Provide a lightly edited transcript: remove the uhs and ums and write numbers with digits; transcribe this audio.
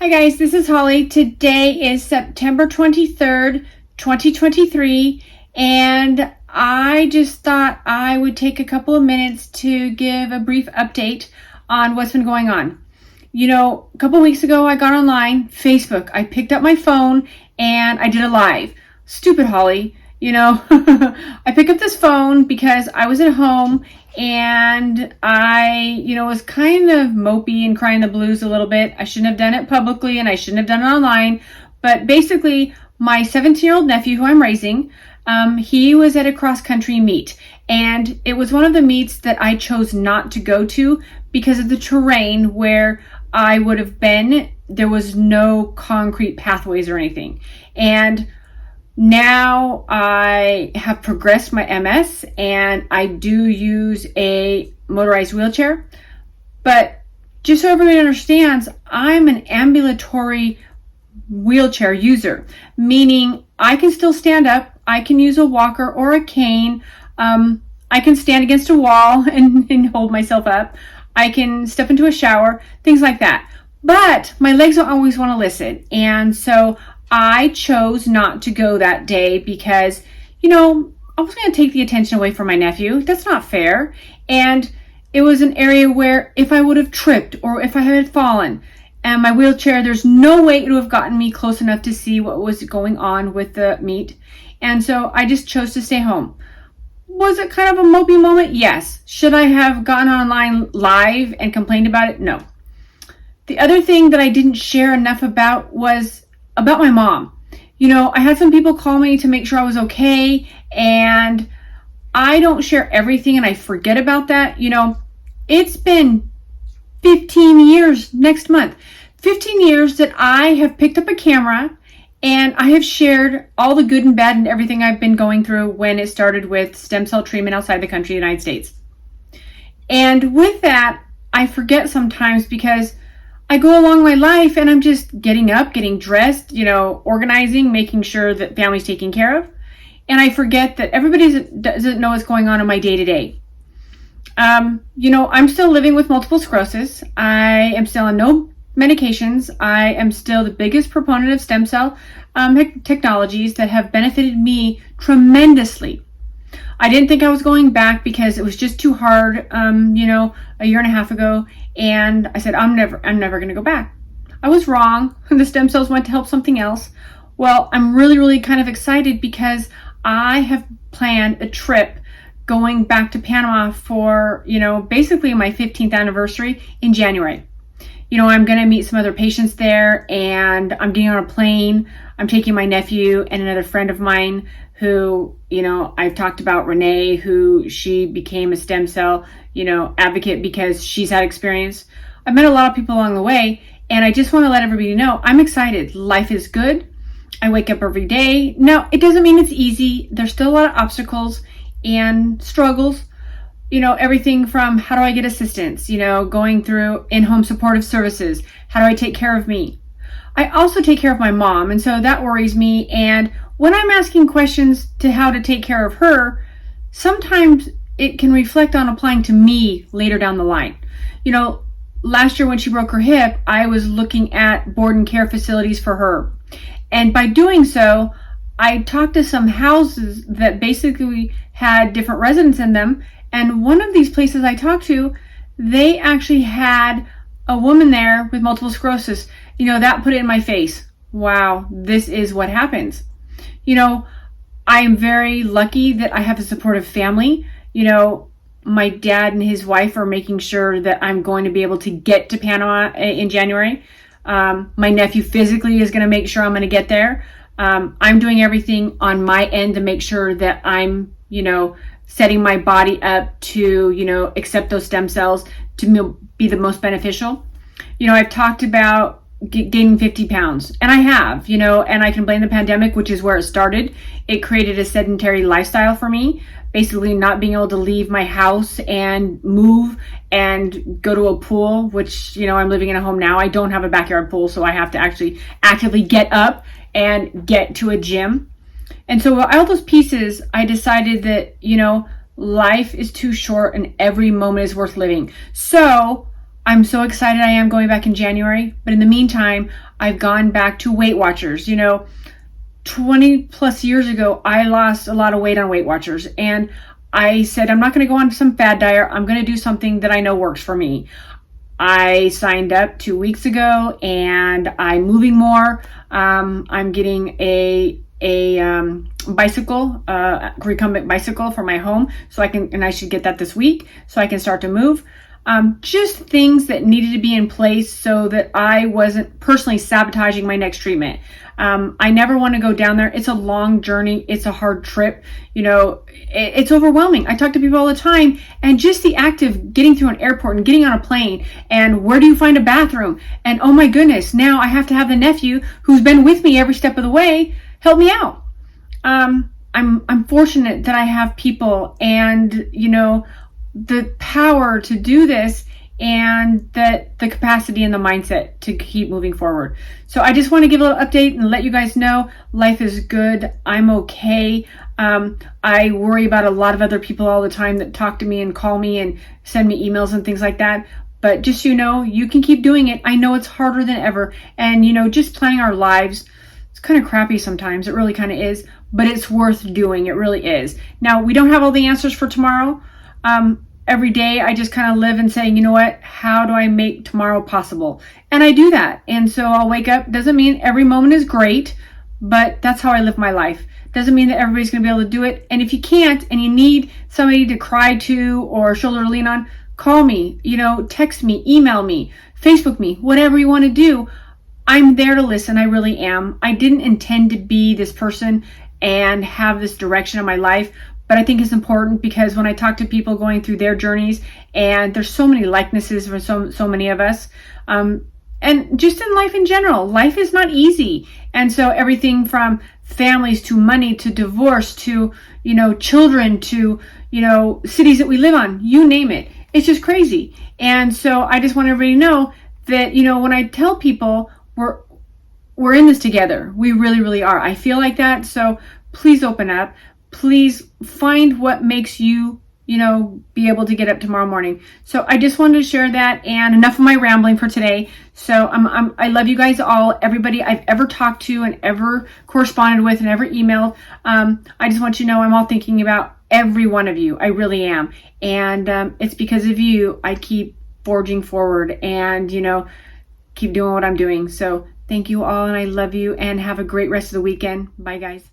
Hi guys, this is Holly. Today is September 23rd, 2023, and I just thought I would take a couple of minutes to give a brief update on what's been going on. You know, a couple of weeks ago I got online, Facebook. I picked up my phone and I did a live. Stupid Holly. I picked up this phone because I was at home and I, was kind of mopey and crying the blues a little bit. I shouldn't have done it publicly and I shouldn't have done it online. But basically, my 17-year-old nephew who I'm raising, he was at a cross-country meet. And it was one of the meets that I chose not to go to because of the terrain where I would have been. There was no concrete pathways or anything. And now I have progressed my MS and I do use a motorized wheelchair. But just so everybody understands, I'm an ambulatory wheelchair user, meaning I can still stand up, I can use a walker or a cane, I can stand against a wall and hold myself up, I can step into a shower, things like that. But my legs don't always want to listen, and so I chose not to go that day because, I was going to take the attention away from my nephew. That's not fair. And it was an area where if I would have tripped or if I had fallen and my wheelchair, there's no way it would have gotten me close enough to see what was going on with the meet. And so I just chose to stay home. Was it kind of a mopey moment? Yes. Should I have gotten online live and complained about it? No. The other thing that I didn't share enough about was about my mom. I had some people call me to make sure I was okay, and I don't share everything and I forget about that. It's been 15 years next month. 15 years that I have picked up a camera and I have shared all the good and bad and everything I've been going through when it started with stem cell treatment outside the country, United States. And with that, I forget sometimes because I go along my life and I'm just getting up, getting dressed, organizing, making sure that family's taken care of. And I forget that everybody doesn't know what's going on in my day to day. I'm still living with multiple sclerosis. I am still on no medications. I am still the biggest proponent of stem cell technologies that have benefited me tremendously. I didn't think I was going back because it was just too hard, a year and a half ago. And I said, I'm never going to go back. I was wrong. The stem cells went to help something else. Well, I'm really, really kind of excited because I have planned a trip going back to Panama for, basically my 15th anniversary in January. I'm going to meet some other patients there and I'm getting on a plane. I'm taking my nephew and another friend of mine who, I've talked about, Renee, who she became a stem cell, advocate because she's had experience. I've met a lot of people along the way, and I just want to let everybody know I'm excited. Life is good. I wake up every day. Now, it doesn't mean it's easy. There's still a lot of obstacles and struggles. Everything from how do I get assistance, going through in-home supportive services. How do I take care of me? I also take care of my mom, and so that worries me. And when I'm asking questions to how to take care of her, sometimes it can reflect on applying to me later down the line. Last year when she broke her hip, I was looking at board and care facilities for her. And by doing so, I talked to some houses that basically had different residents in them. And one of these places I talked to, they actually had a woman there with multiple sclerosis. That put it in my face. Wow, this is what happens. I am very lucky that I have a supportive family. My dad and his wife are making sure that I'm going to be able to get to Panama in January. My nephew physically is going to make sure I'm going to get there. I'm doing everything on my end to make sure that I'm, setting my body up to, accept those stem cells to be the most beneficial. I've talked about gaining 50 pounds, and I have, and I can blame the pandemic, which is where it started. It created a sedentary lifestyle for me, basically not being able to leave my house and move and go to a pool, which, I'm living in a home now. I don't have a backyard pool, so I have to actually actively get up and get to a gym. And so all those pieces, I decided that, life is too short and every moment is worth living. So I'm so excited I am going back in January. But in the meantime, I've gone back to Weight Watchers. 20 plus years ago, I lost a lot of weight on Weight Watchers. And I said, I'm not going to go on some fad diet. I'm going to do something that I know works for me. I signed up 2 weeks ago and I'm moving more. I'm getting a bicycle, recumbent bicycle for my home, and I should get that this week so I can start to move. Just things that needed to be in place so that I wasn't personally sabotaging my next treatment. I never want to go down there. It's a long journey. It's a hard trip. It's overwhelming. I talk to people all the time, and just the act of getting through an airport and getting on a plane, and where do you find a bathroom? And oh my goodness, now I have to have the nephew who's been with me every step of the way help me out. I'm fortunate that I have people and, the power to do this, and that the capacity and the mindset to keep moving forward. So I just want to give a little update and let you guys know life is good. I'm okay. I worry about a lot of other people all the time that talk to me and call me and send me emails and things like that. But just so you know, you can keep doing it. I know it's harder than ever. And, just planning our lives, it's kind of crappy sometimes. It really kind of is. But it's worth doing. It really is. Now, we don't have all the answers for tomorrow. Every day I just kind of live and saying, you know what, how do I make tomorrow possible? And I do that. And so I'll wake up. Doesn't mean every moment is great, but that's how I live my life. Doesn't mean that everybody's going to be able to do it. And if you can't and you need somebody to cry to or shoulder to lean on, call me, text me, email me, Facebook me, whatever you want to do. I'm there to listen. I really am. I didn't intend to be this person and have this direction in my life. But I think it's important because when I talk to people going through their journeys, and there's so many likenesses for so many of us, and just in life in general, life is not easy. And so everything from families to money to divorce to, children to, cities that we live on, you name it. It's just crazy. And so I just want everybody to know that, when I tell people we're in this together, we really, really are. I feel like that. So please open up. Please find what makes you, be able to get up tomorrow morning. So I just wanted to share that, and enough of my rambling for today. So I love you guys all, everybody I've ever talked to and ever corresponded with and ever emailed. I just want you to know I'm all thinking about every one of you. I really am. And it's because of you I keep forging forward and, keep doing what I'm doing. So thank you all, and I love you, and have a great rest of the weekend. Bye, guys.